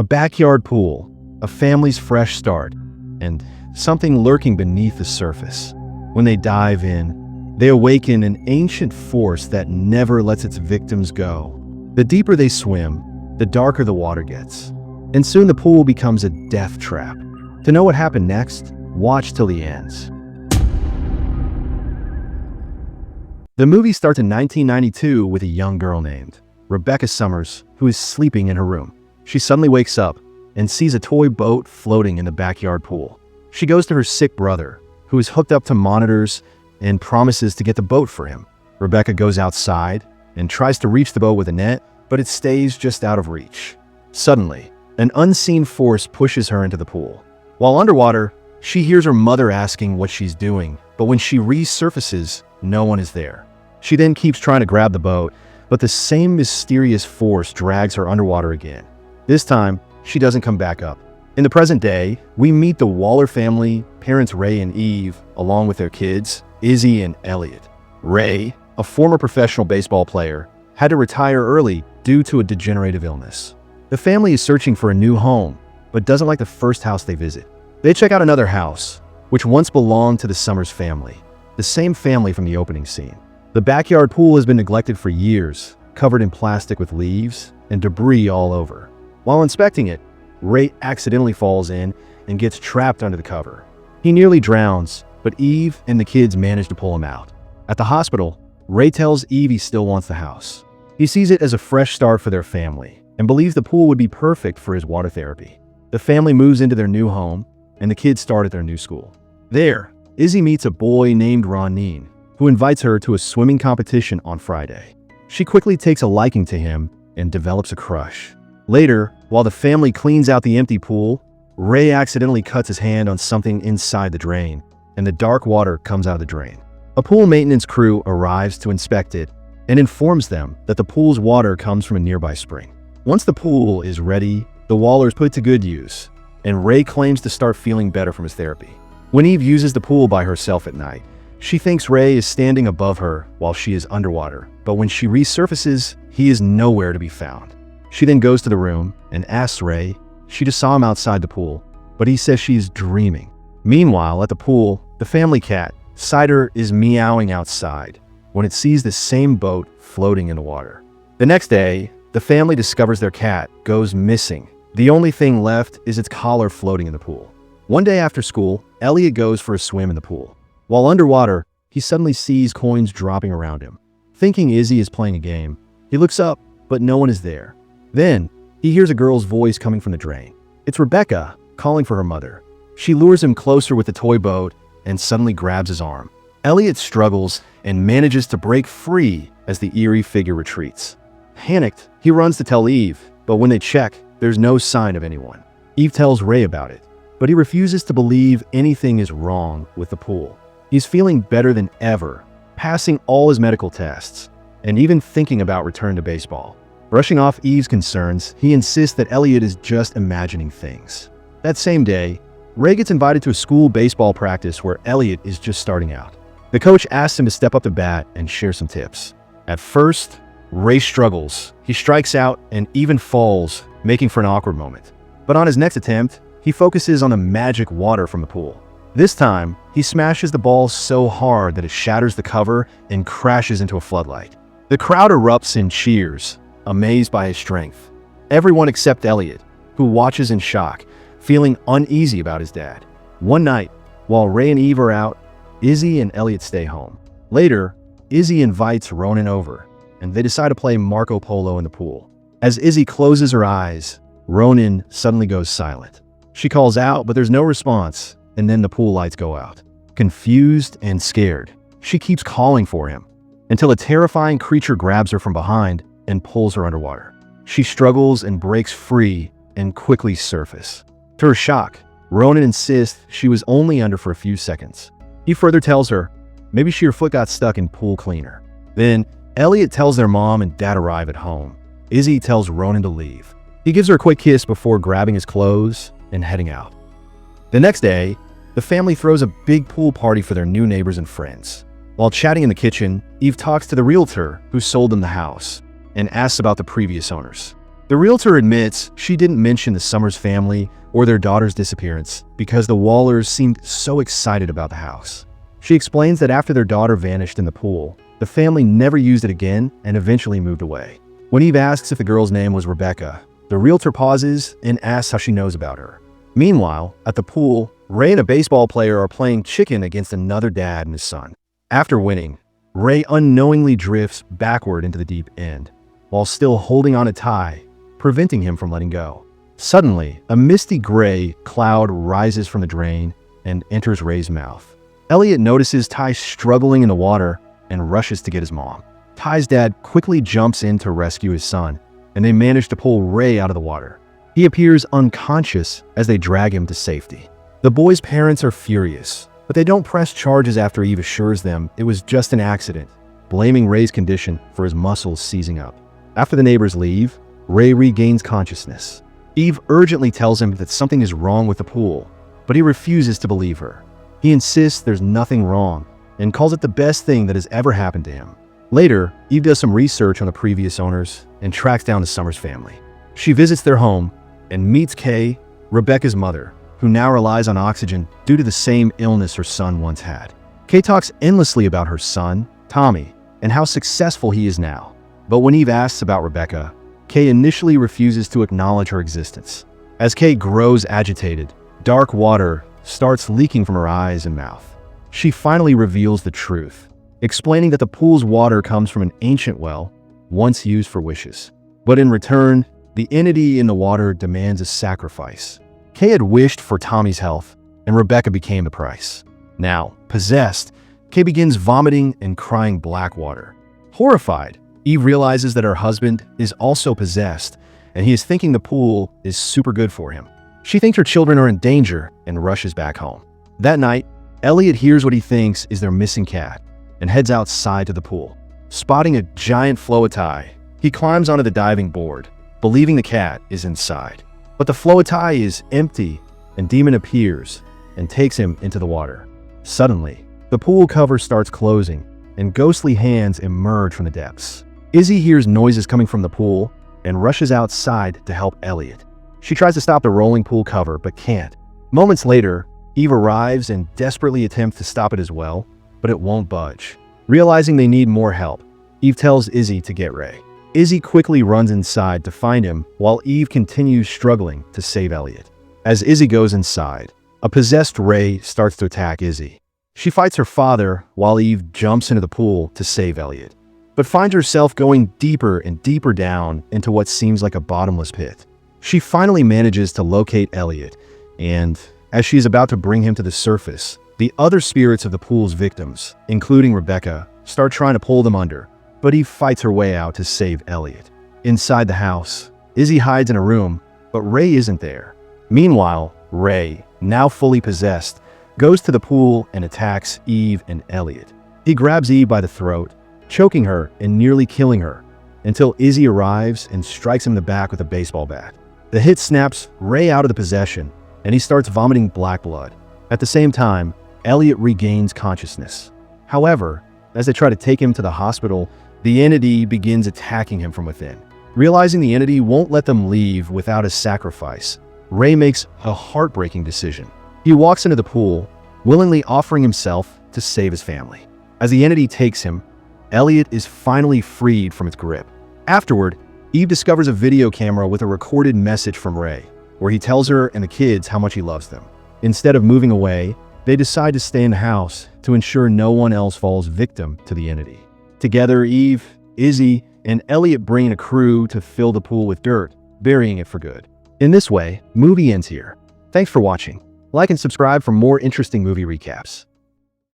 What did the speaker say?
A backyard pool, a family's fresh start, and something lurking beneath the surface. When they dive in, they awaken an ancient force that never lets its victims go. The deeper they swim, the darker the water gets, and soon the pool becomes a death trap. To know what happened next, watch till the ends. The movie starts in 1992 with a young girl named Rebecca Summers, who is sleeping in her room. She suddenly wakes up and sees a toy boat floating in the backyard pool. She goes to her sick brother, who is hooked up to monitors, and promises to get the boat for him. Rebecca goes outside and tries to reach the boat with a net, but it stays just out of reach. Suddenly, an unseen force pushes her into the pool. While underwater, she hears her mother asking what she's doing, but when she resurfaces, no one is there. She then keeps trying to grab the boat, but the same mysterious force drags her underwater again. This time, she doesn't come back up. In the present day, we meet the Waller family, parents Ray and Eve, along with their kids, Izzy and Elliot. Ray, a former professional baseball player, had to retire early due to a degenerative illness. The family is searching for a new home, but doesn't like the first house they visit. They check out another house, which once belonged to the Summers family, the same family from the opening scene. The backyard pool has been neglected for years, covered in plastic with leaves and debris all over. While inspecting it, Ray accidentally falls in and gets trapped under the cover. He nearly drowns, but Eve and the kids manage to pull him out. At the hospital, Ray tells Eve he still wants the house. He sees it as a fresh start for their family and believes the pool would be perfect for his water therapy. The family moves into their new home, and the kids start at their new school. There, Izzy meets a boy named Roneen, who invites her to a swimming competition on Friday. She quickly takes a liking to him and develops a crush. Later, while the family cleans out the empty pool, Ray accidentally cuts his hand on something inside the drain, and the dark water comes out of the drain. A pool maintenance crew arrives to inspect it and informs them that the pool's water comes from a nearby spring. Once the pool is ready, the Wallers put it to good use, and Ray claims to start feeling better from his therapy. When Eve uses the pool by herself at night, she thinks Ray is standing above her while she is underwater, but when she resurfaces, he is nowhere to be found. She then goes to the room and asks Ray. She just saw him outside the pool, but he says she is dreaming. Meanwhile, at the pool, the family cat, Cider, is meowing outside when it sees the same boat floating in the water. The next day, the family discovers their cat goes missing. The only thing left is its collar floating in the pool. One day after school, Elliot goes for a swim in the pool. While underwater, he suddenly sees coins dropping around him. Thinking Izzy is playing a game, he looks up, but no one is there. Then, he hears a girl's voice coming from the drain. It's Rebecca, calling for her mother. She lures him closer with the toy boat and suddenly grabs his arm. Elliot struggles and manages to break free as the eerie figure retreats. Panicked, he runs to tell Eve, but when they check, there's no sign of anyone. Eve tells Ray about it, but he refuses to believe anything is wrong with the pool. He's feeling better than ever, passing all his medical tests, and even thinking about return to baseball. Brushing off Eve's concerns, he insists that Elliot is just imagining things. That same day, Ray gets invited to a school baseball practice where Elliot is just starting out. The coach asks him to step up to bat and share some tips. At first, Ray struggles. He strikes out and even falls, making for an awkward moment. But on his next attempt, he focuses on the magic water from the pool. This time, he smashes the ball so hard that it shatters the cover and crashes into a floodlight. The crowd erupts in cheers, amazed by his strength. Everyone except Elliot, who watches in shock, feeling uneasy about his dad. One night, while Ray and Eve are out, Izzy and Elliot stay home. Later, Izzy invites Ronan over, and they decide to play Marco Polo in the pool. As Izzy closes her eyes, Ronan suddenly goes silent. She calls out, but there's no response, and then the pool lights go out. Confused and scared, she keeps calling for him, until a terrifying creature grabs her from behind and pulls her underwater. She struggles and breaks free and quickly surfaces. To her shock, Ronan insists she was only under for a few seconds. He further tells her maybe her foot got stuck in pool cleaner. Then, Elliot tells their mom and dad arrive at home. Izzy tells Ronan to leave. He gives her a quick kiss before grabbing his clothes and heading out. The next day, the family throws a big pool party for their new neighbors and friends. While chatting in the kitchen, Eve talks to the realtor who sold them the house and asks about the previous owners. The realtor admits she didn't mention the Summers family or their daughter's disappearance because the Wallers seemed so excited about the house. She explains that after their daughter vanished in the pool, the family never used it again and eventually moved away. When Eve asks if the girl's name was Rebecca, the realtor pauses and asks how she knows about her. Meanwhile, at the pool, Ray and a baseball player are playing chicken against another dad and his son. After winning, Ray unknowingly drifts backward into the deep end, while still holding on to Ty, preventing him from letting go. Suddenly, a misty gray cloud rises from the drain and enters Ray's mouth. Elliot notices Ty struggling in the water and rushes to get his mom. Ty's dad quickly jumps in to rescue his son, and they manage to pull Ray out of the water. He appears unconscious as they drag him to safety. The boy's parents are furious, but they don't press charges after Eve assures them it was just an accident, blaming Ray's condition for his muscles seizing up. After the neighbors leave, Ray regains consciousness. Eve urgently tells him that something is wrong with the pool, but he refuses to believe her. He insists there's nothing wrong and calls it the best thing that has ever happened to him. Later, Eve does some research on the previous owners and tracks down the Summers family. She visits their home and meets Kay, Rebecca's mother, who now relies on oxygen due to the same illness her son once had. Kay talks endlessly about her son, Tommy, and how successful he is now. But when Eve asks about Rebecca, Kay initially refuses to acknowledge her existence. As Kay grows agitated, dark water starts leaking from her eyes and mouth. She finally reveals the truth, explaining that the pool's water comes from an ancient well, once used for wishes. But in return, the entity in the water demands a sacrifice. Kay had wished for Tommy's health, and Rebecca became the price. Now, possessed, Kay begins vomiting and crying black water. Horrified, Eve realizes that her husband is also possessed, and he is thinking the pool is super good for him. She thinks her children are in danger and rushes back home. That night, Elliot hears what he thinks is their missing cat and heads outside to the pool. Spotting a giant floatai, he climbs onto the diving board, believing the cat is inside. But the floatai is empty, and Demon appears and takes him into the water. Suddenly, the pool cover starts closing, and ghostly hands emerge from the depths. Izzy hears noises coming from the pool and rushes outside to help Elliot. She tries to stop the rolling pool cover, but can't. Moments later, Eve arrives and desperately attempts to stop it as well, but it won't budge. Realizing they need more help, Eve tells Izzy to get Ray. Izzy quickly runs inside to find him while Eve continues struggling to save Elliot. As Izzy goes inside, a possessed Ray starts to attack Izzy. She fights her father while Eve jumps into the pool to save Elliot, but finds herself going deeper and deeper down into what seems like a bottomless pit. She finally manages to locate Elliot, and as she is about to bring him to the surface, the other spirits of the pool's victims, including Rebecca, start trying to pull them under, but Eve fights her way out to save Elliot. Inside the house, Izzy hides in a room, but Ray isn't there. Meanwhile, Ray, now fully possessed, goes to the pool and attacks Eve and Elliot. He grabs Eve by the throat, choking her and nearly killing her, until Izzy arrives and strikes him in the back with a baseball bat. The hit snaps Ray out of the possession, and he starts vomiting black blood. At the same time, Elliot regains consciousness. However, as they try to take him to the hospital, the entity begins attacking him from within. Realizing the entity won't let them leave without a sacrifice, Ray makes a heartbreaking decision. He walks into the pool, willingly offering himself to save his family. As the entity takes him, Elliot is finally freed from its grip. Afterward, Eve discovers a video camera with a recorded message from Ray, where he tells her and the kids how much he loves them. Instead of moving away, they decide to stay in the house to ensure no one else falls victim to the entity. Together, Eve, Izzy, and Elliot bring a crew to fill the pool with dirt, burying it for good. In this way, movie ends here. Thanks for watching. Like and subscribe for more interesting movie recaps.